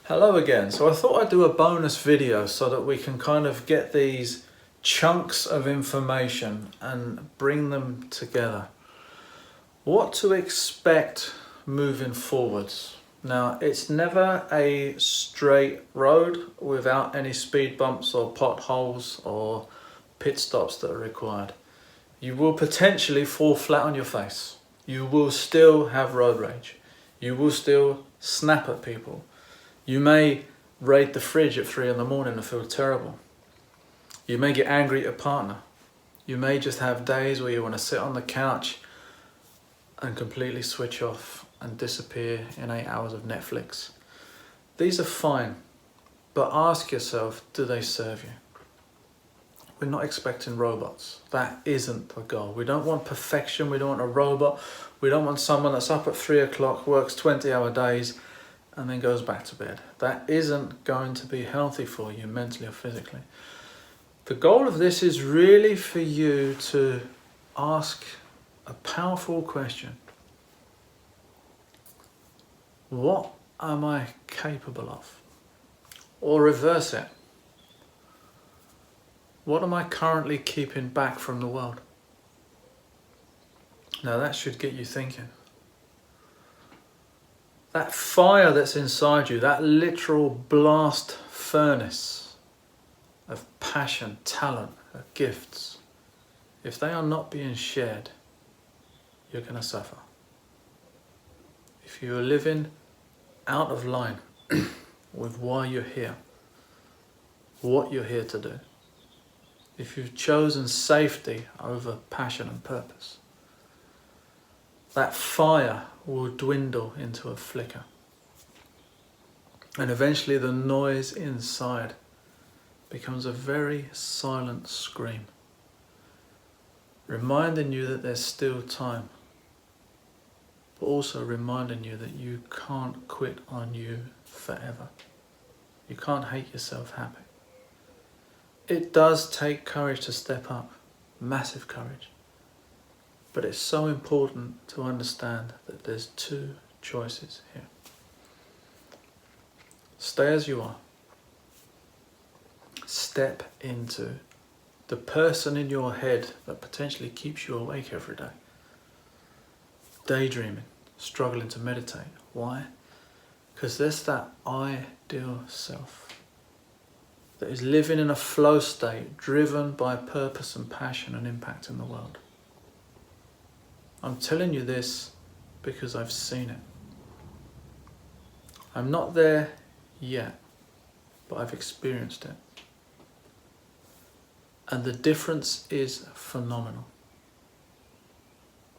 Hello again. So I thought I'd do a bonus video so that we can kind of get these chunks of information and bring them together. What to expect moving forwards. Now, it's never a straight road without any speed bumps or potholes or pit stops that are required. You will potentially fall flat on your face. You will still have road rage. You will still snap at people. You may raid the fridge at 3 in the morning and feel terrible. You may get angry at your partner. You may just have days where you want to sit on the couch and completely switch off and disappear in 8 hours of Netflix. These are fine, but ask yourself, do they serve you? We're not expecting robots. That isn't the goal. We don't want perfection. We don't want a robot. We don't want someone that's up at 3 o'clock, works 20-hour days, and then goes back to bed. That isn't going to be healthy for you mentally or physically. The goal of this is really for you to ask a powerful question. What am I capable of? Or reverse it. What am I currently keeping back from the world? Now that should get you thinking. That fire that's inside you, that literal blast furnace of passion, talent, gifts, if they are not being shared, you're going to suffer. If you're living out of line with why you're here, what you're here to do, if you've chosen safety over passion and purpose, that fire will dwindle into a flicker. And eventually the noise inside becomes a very silent scream, reminding you that there's still time, but also reminding you that you can't quit on you forever. You can't hate yourself happy. It does take courage to step up, massive courage. But it's so important to understand that there's two choices here. Stay as you are. Step into the person in your head that potentially keeps you awake every day. Daydreaming, struggling to meditate. Why? Because there's that ideal self that is living in a flow state driven by purpose and passion and impact in the world. I'm telling you this because I've seen it. I'm not there yet, but I've experienced it. And the difference is phenomenal.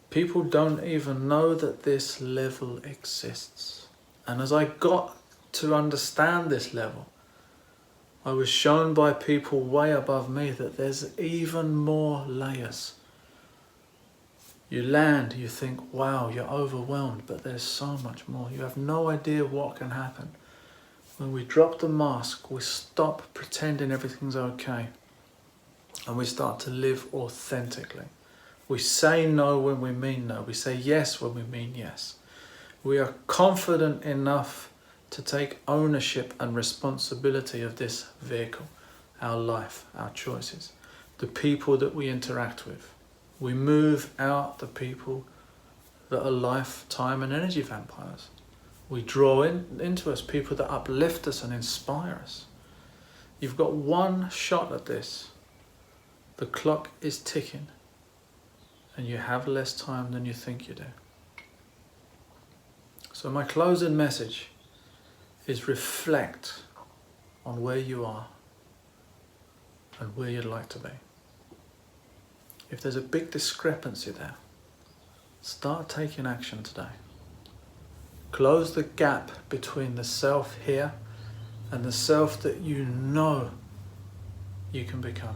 People don't even know that this level exists. And as I got to understand this level, I was shown by people way above me that there's even more layers. You land, you think, wow, you're overwhelmed, but there's so much more. You have no idea what can happen. When we drop the mask, we stop pretending everything's okay, and we start to live authentically. We say no when we mean no. We say yes when we mean yes. We are confident enough to take ownership and responsibility of this vehicle, our life, our choices, the people that we interact with. We move out the people that are life, time and energy vampires. We draw into us people that uplift us and inspire us. You've got one shot at this. The clock is ticking and you have less time than you think you do. So my closing message is reflect on where you are and where you'd like to be. If there's a big discrepancy there, start taking action today. Close the gap between the self here and the self that you know you can become.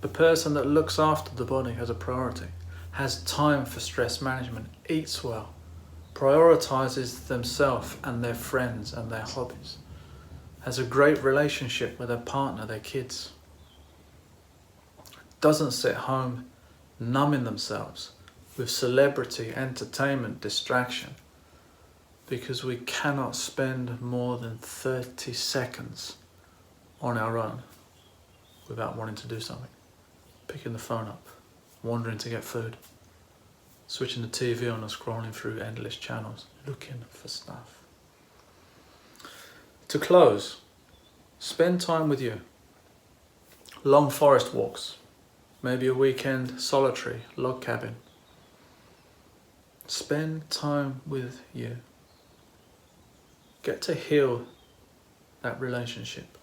The person that looks after the body as a priority, has time for stress management, eats well, prioritizes themselves and their friends and their hobbies, has a great relationship with their partner, their kids, doesn't sit home numbing themselves with celebrity, entertainment, distraction, because we cannot spend more than 30 seconds on our own without wanting to do something. Picking the phone up, wandering to get food, switching the TV on and scrolling through endless channels, looking for stuff. To close, spend time with you. Long forest walks, maybe a weekend solitary log cabin. Spend time with you. Get to heal that relationship.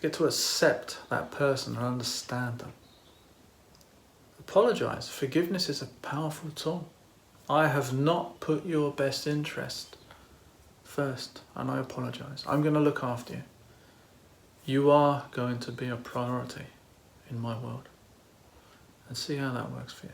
Get to accept that person and understand them. Apologize. Forgiveness is a powerful tool. I have not put your best interest first, and I apologize. I'm going to look after you. You are going to be a priority in my world. And see how that works for you.